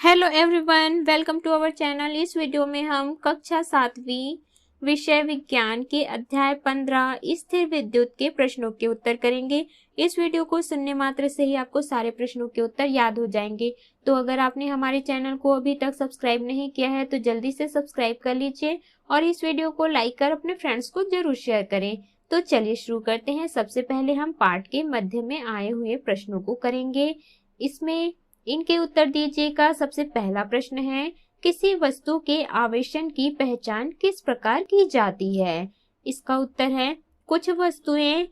Hello everyone, welcome to our channel. इस video में हम कक्षा 7वीं विषय विज्ञान के अध्याय 15 स्थिर विद्युत के प्रश्नों के उत्तर करेंगे। इस वीडियो को सुनने मात्र से ही आपको सारे प्रश्नों के उत्तर याद हो जाएंगे। तो अगर आपने हमारे चैनल को अभी तक सब्सक्राइब नहीं किया है तो जल्दी से सब्सक्राइब कर लीजिए और इस वीडियो को लाइक कर अपने फ्रेंड्स को जरूर शेयर करें। तो चलिए शुरू करते हैं। सबसे पहले हम पाठ के मध्य में आए हुए प्रश्नों को करेंगे। इसमें इनके उत्तर दीजिएगा। सबसे पहला प्रश्न है, किसी वस्तु के आवेशन की पहचान किस प्रकार की जाती है? इसका उत्तर है, कुछ वस्तुएं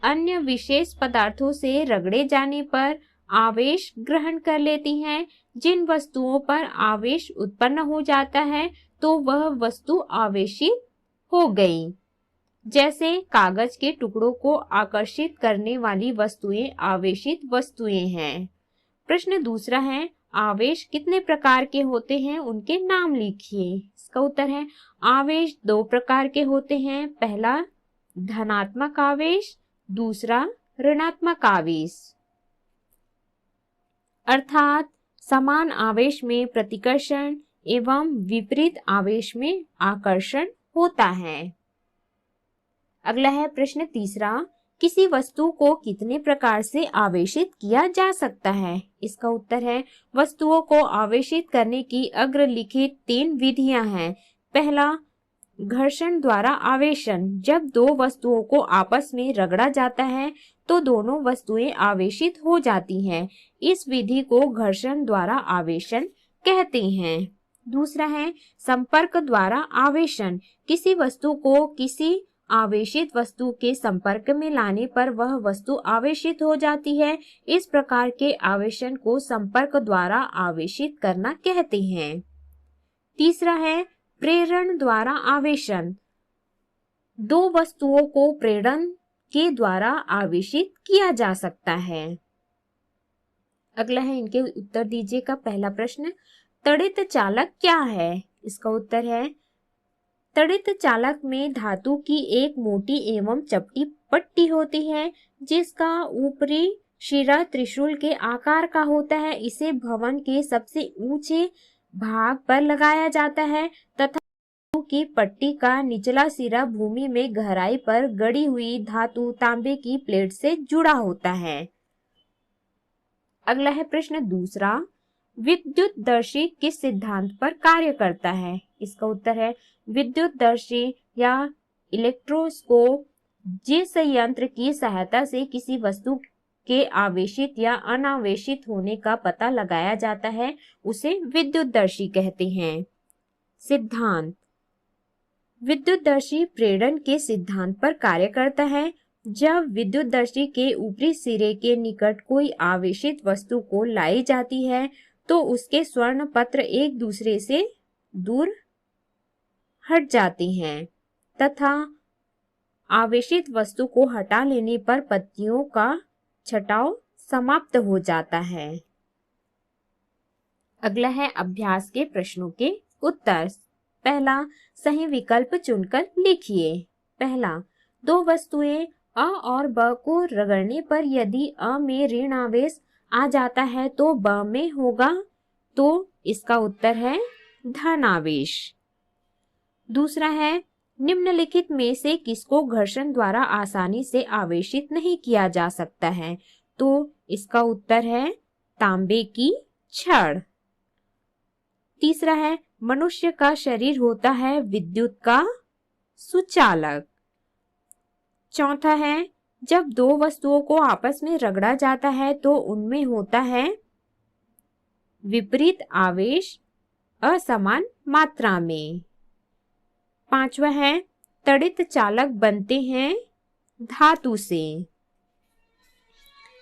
अन्य विशेष पदार्थों से रगड़े जाने पर आवेश ग्रहण कर लेती हैं। जिन वस्तुओं पर आवेश उत्पन्न हो जाता है तो वह वस्तु आवेशित हो गई। जैसे कागज के टुकड़ों को आकर्षित करने वाली वस्तुएं आवेशित वस्तुएं हैं। प्रश्न दूसरा है, आवेश कितने प्रकार के होते हैं, उनके नाम लिखिए। इसका उत्तर है, आवेश दो प्रकार के होते हैं। पहला धनात्मक आवेश, दूसरा ऋणात्मक आवेश। अर्थात समान आवेश में प्रतिकर्षण एवं विपरीत आवेश में आकर्षण होता है। अगला है प्रश्न तीसरा, किसी वस्तु को कितने प्रकार से आवेशित किया जा सकता है? इसका उत्तर है, वस्तुओं को आवेशित करने की अग्रलिखित 3 विधियां हैं। पहला, घर्षण द्वारा आवेशन। जब दो वस्तुओं को आपस में रगड़ा जाता है तो दोनों वस्तुएं आवेशित हो जाती हैं। इस विधि को घर्षण द्वारा आवेशन कहते हैं। दूसरा है संपर्क द्वारा आवेशन। किसी वस्तु को किसी आवेशित वस्तु के संपर्क में लाने पर वह वस्तु आवेशित हो जाती है। इस प्रकार के आवेशन को संपर्क द्वारा आवेशित करना कहते हैं। तीसरा है प्रेरण द्वारा आवेशन। दो वस्तुओं को प्रेरण के द्वारा आवेशित किया जा सकता है। अगला है, इनके उत्तर दीजिएगा। पहला प्रश्न, तड़ित चालक क्या है? इसका उत्तर है, तड़ित चालक में धातु की एक मोटी एवं चपटी पट्टी होती है जिसका ऊपरी शिरा त्रिशूल के आकार का होता है। इसे भवन के सबसे ऊंचे भाग पर लगाया जाता है तथा धातु की पट्टी का निचला सिरा भूमि में गहराई पर गड़ी हुई धातु तांबे की प्लेट से जुड़ा होता है। अगला है प्रश्न दूसरा, विद्युतदर्शी किस सिद्धांत पर कार्य करता है? इसका उत्तर है, विद्युतदर्शी या इलेक्ट्रोस्कोप जिस यंत्र की सहायता से किसी वस्तु के आवेशित या अनावेशित होने का पता लगाया जाता है उसे विद्युतदर्शी कहते हैं। सिद्धांत, विद्युतदर्शी प्रेरण के सिद्धांत पर कार्य करता है। जब विद्युतदर्शी के ऊपरी सिरे के निकट कोई आवेशित वस्तु को लाई जाती है तो उसके स्वर्ण पत्र एक दूसरे से दूर हट जाते हैं तथा आवेशित वस्तु को हटा लेने पर पत्तियों का छटाव समाप्त हो जाता है। अगला है अभ्यास के प्रश्नों के उत्तर। पहला, सही विकल्प चुनकर लिखिए। पहला, दो वस्तुएं अ और ब को रगड़ने पर यदि अ में ऋण आवेश आ जाता है तो ब में होगा, तो इसका उत्तर है धन आवेश। दूसरा है, निम्नलिखित में से किसको घर्षण द्वारा आसानी से आवेशित नहीं किया जा सकता है? तो इसका उत्तर है तांबे की छड़। तीसरा है, मनुष्य का शरीर होता है विद्युत का सुचालक। चौथा है, जब दो वस्तुओं को आपस में रगड़ा जाता है तो उनमें होता है विपरीत आवेश असमान मात्रा में। पांचवा है, तड़ित चालक बनते हैं धातु से।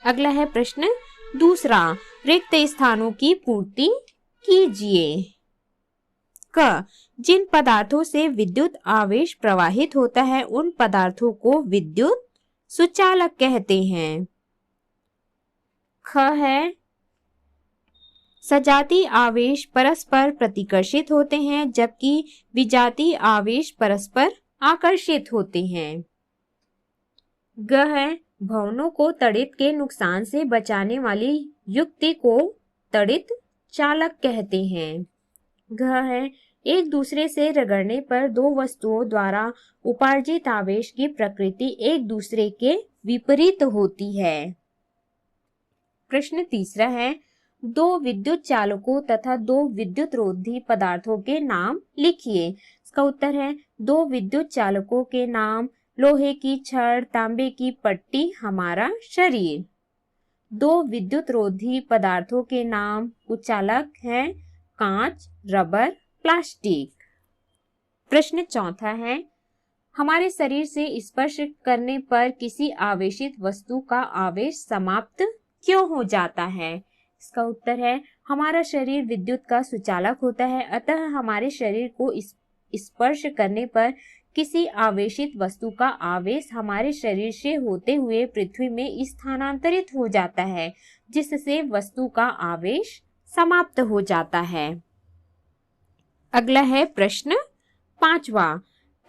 अगला है प्रश्न दूसरा, रिक्त स्थानों की पूर्ति कीजिए। क, जिन पदार्थों से विद्युत आवेश प्रवाहित होता है उन पदार्थों को विद्युत सुचालक कहते हैं। ख है, सजातीय आवेश परस्पर प्रतिकर्षित होते हैं जबकि विजातीय आवेश परस्पर आकर्षित होते हैं। ग है, भवनों को तड़ित के नुकसान से बचाने वाली युक्ति को तड़ित चालक कहते हैं। घ है, एक दूसरे से रगड़ने पर दो वस्तुओं द्वारा उपार्जित आवेश की प्रकृति एक दूसरे के विपरीत होती है। प्रश्न तीसरा है, दो विद्युत चालकों तथा दो विद्युत रोधी पदार्थों के नाम लिखिए। इसका उत्तर है, दो विद्युत चालकों के नाम लोहे की छड़, तांबे की पट्टी, हमारा शरीर। दो विद्युत रोधी पदार्थों के नाम उचालक हैं कांच, रबर, प्लास्टिक। प्रश्न चौथा है, हमारे शरीर से स्पर्श करने पर किसी आवेशित वस्तु का आवेश समाप्त क्यों हो जाता है? इसका उत्तर है, हमारा शरीर विद्युत का सुचालक होता है, अतः हमारे शरीर को स्पर्श करने पर किसी आवेशित वस्तु का आवेश हमारे शरीर से होते हुए पृथ्वी में स्थानांतरित हो जाता है, जिससे वस्तु का आवेश समाप्त हो जाता है। अगला है प्रश्न पांचवा,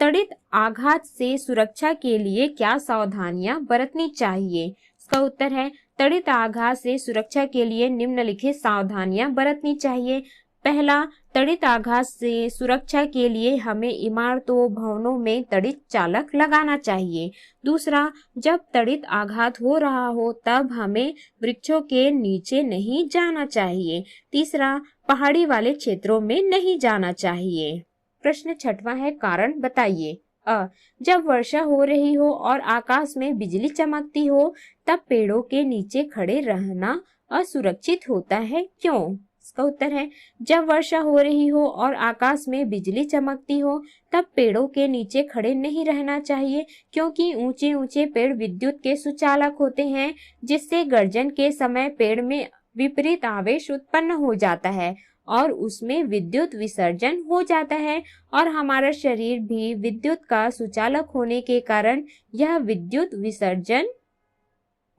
त्वरित आघात से सुरक्षा के लिए क्या सावधानियां बरतनी चाहिए? इसका उत्तर है, त्वरित आघात से सुरक्षा के लिए निम्नलिखित सावधानियां बरतनी चाहिए। पहला, त्वरित आघात से सुरक्षा के लिए हमें इमारतों, भवनों में त्वरित चालक लगाना चाहिए। दूसरा, जब त्वरित आघात हो रहा हो तब हमें वृक्षों के नीचे नहीं जाना चाहिए। तीसरा, पहाड़ी वाले क्षेत्रों में नहीं जाना चाहिए। प्रश्न छठवां है, कारण बताइए। जब वर्षा हो रही हो और आकाश में बिजली चमकती हो तब पेड़ों के नीचे खड़े रहना असुरक्षित होता है, क्यों? इसका उत्तर है, जब वर्षा हो रही हो और आकाश में बिजली चमकती हो तब पेड़ों के नीचे खड़े नहीं रहना चाहिए, क्योंकि ऊंचे ऊंचे पेड़ विद्युत के सुचालक होते हैं, जिससे गर्जन के समय पेड़ में विपरीत आवेश उत्पन्न हो जाता है और उसमें विद्युत विसर्जन हो जाता है, और हमारा शरीर भी विद्युत का सुचालक होने के कारण यह विद्युत विसर्जन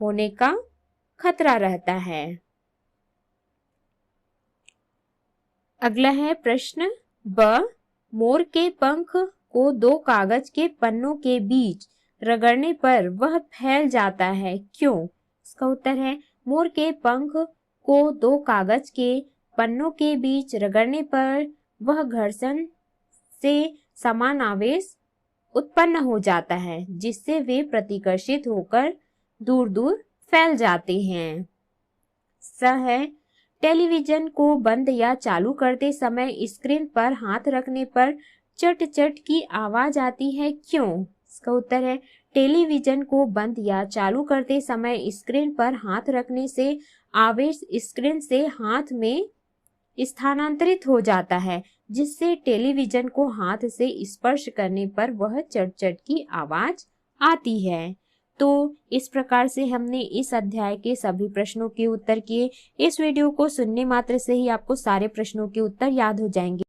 होने का खतरा रहता है। अगला है प्रश्न ब, मोर के पंख को दो कागज के पन्नों के बीच रगड़ने पर वह फैल जाता है, क्यों? इसका उत्तर है, मोर के पंख को दो कागज के पन्नों के बीच रगड़ने पर वह घर्षण से समान आवेश उत्पन्न हो जाता है, जिससे वे प्रतिकर्षित होकर दूर दूर फैल जाते हैं। स है, टेलीविजन को बंद या चालू करते समय स्क्रीन पर हाथ रखने पर चट चट की आवाज आती है, क्यों? इसका उत्तर है, टेलीविजन को बंद या चालू करते समय स्क्रीन पर हाथ रखने से आवेश स्क्रीन से हाथ में स्थानांतरित हो जाता है, जिससे टेलीविजन को हाथ से स्पर्श करने पर वह चट चट की आवाज आती है। तो इस प्रकार से हमने इस अध्याय के सभी प्रश्नों के उत्तर किए। इस वीडियो को सुनने मात्र से ही आपको सारे प्रश्नों के उत्तर याद हो जाएंगे।